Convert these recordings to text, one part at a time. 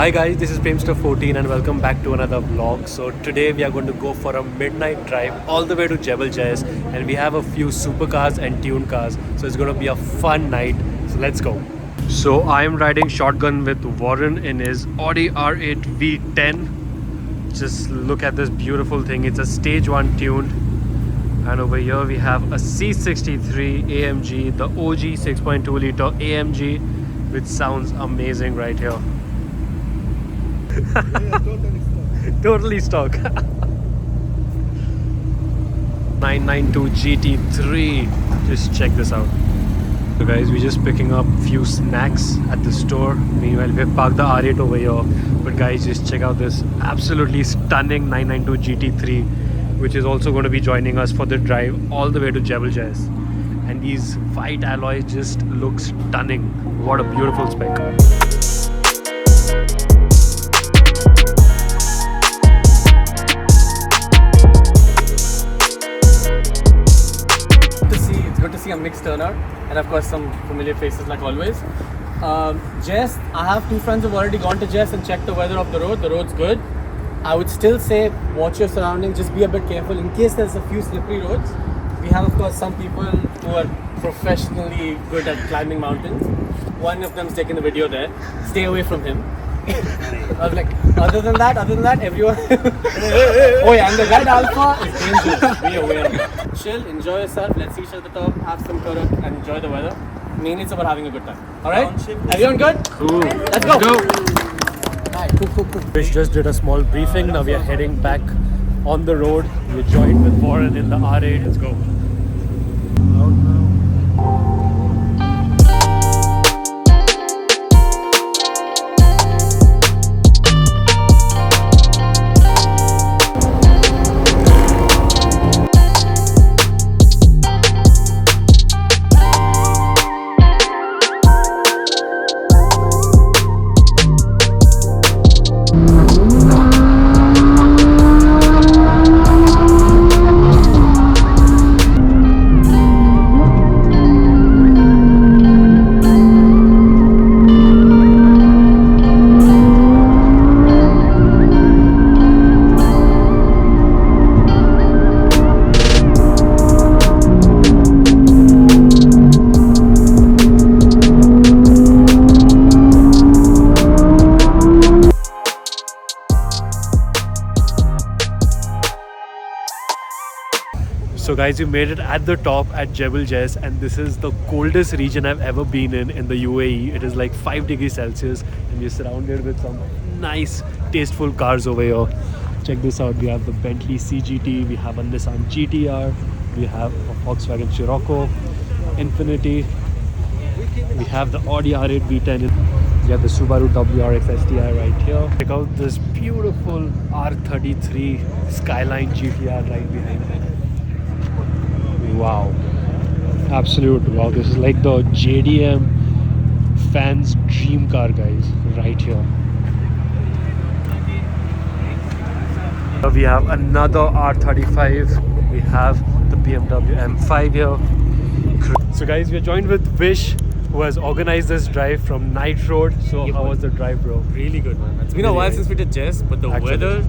Hi guys, this is Premster14 and welcome back to another vlog. So today we are going to go for a midnight drive all the way to Jebel Jais, and we have a few supercars and tuned cars. So it's going to be a fun night. So let's go. So I am riding shotgun with Warren in his Audi R8 V10. Just look at this beautiful thing. It's a stage 1 tuned. And over here we have a C63 AMG, the OG 6.2 liter AMG, which sounds amazing right here. Totally stock. 992 GT3. Just check this out. So guys, we're just picking up few snacks at the store. Meanwhile, we've parked the R8 over here. But guys, just check out this absolutely stunning 992 GT3, which is also going to be joining us for the drive all the way to Jebel Jais. And these white alloys just look stunning. What a beautiful spec. Good to see a mixed turnout, and of course some familiar faces like always. Jess, I have two friends who've already gone to Jess and checked the weather of the road. The road's good. I would still say watch your surroundings, just be a bit careful in case there's a few slippery roads. We have of course some people who are professionally good at climbing mountains. One of them's taking the video there. Stay away from him. I was like, other than that, everyone. Oh yeah, and the red alpha is dangerous. Be aware of it. Chill, enjoy yourself. Let's reach at the top, have some karak, and enjoy the weather. Mainly it's about having a good time. All right, everyone good? Cool. Let's go. Cool. Fish just did a small briefing. Now we are heading back on the road. We're joined with Warren in the R8. Let's go. So guys, we made it at the top at Jebel Jais, and this is the coldest region I've ever been in the UAE. It is like 5 degrees Celsius, and we're surrounded with some nice, tasteful cars over here. Check this out. We have the Bentley CGT, we have a Nissan GTR, we have a Volkswagen Scirocco, Infiniti, we have the Audi R8 V10, we have the Subaru WRX STI right here. Check out this beautiful R33 Skyline GTR right behind me. Wow, absolute wow. This is like the JDM fans dream car, guys, right here. We have another R35. We have the BMW M5 here. So guys, we are joined with Vish, who has organized this drive from Night Road. So how was the drive, bro? Really good, man. It's been a while since we did Jess, but the weather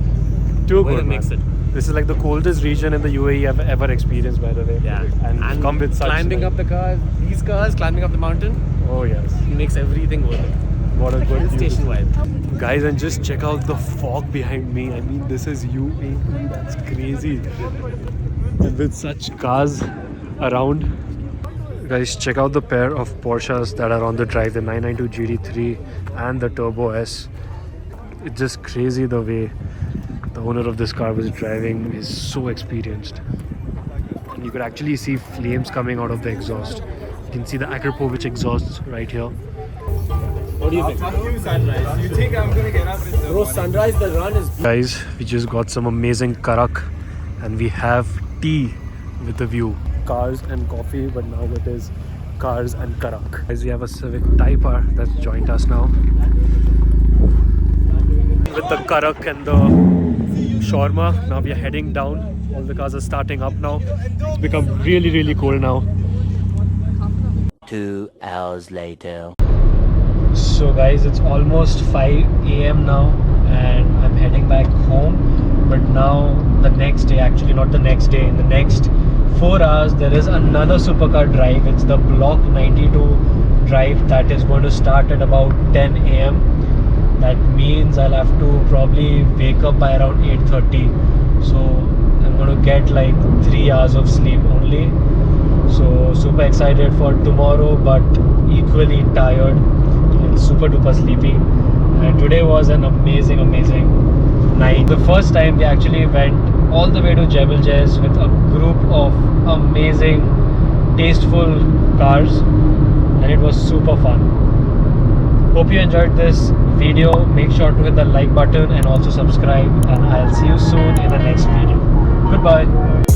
makes it. This is like the coldest region in the UAE I've ever experienced, by the way. Yeah. And come with such climbing up the cars, these cars, climbing up the mountain. Oh yes. Makes everything worth it. What a good station vibe. Guys, and just check out the fog behind me. I mean, this is UAE. That's crazy. And with such cars around. Guys, check out the pair of Porsches that are on the drive, the 992 GT3 and the Turbo S. It's just crazy the way the owner of this car was driving. Is so experienced. And you could actually see flames coming out of the exhaust. You can see the Akrapovic exhausts right here. What do you think? Sunrise. You think I'm gonna get up with the bro, sunrise, the run is... Guys, we just got some amazing karak, and we have tea with the view. Cars and coffee, but now it is cars and karak. Guys, we have a Civic Type R that's joined us now. With the karak and the shawarma. Now we are heading down. All the cars are starting up now. It's become really cold now. 2 hours later. So guys, it's almost 5 a.m. now and I'm heading back home. But now the next day, actually not the next day, in the next 4 hours there is another supercar drive. It's the Block 92 drive that is going to start at about 10 a.m. That means I'll have to probably wake up by around 8:30. So I'm going to get like 3 hours of sleep only. So super excited for tomorrow, but equally tired and super duper sleepy. And today was an amazing night. The first time we actually went all the way to Jebel Jais with a group of amazing, tasteful cars, and it was super fun. Hope you enjoyed this video. Make sure to hit the like button and also subscribe, and I'll see you soon in the next video. Goodbye.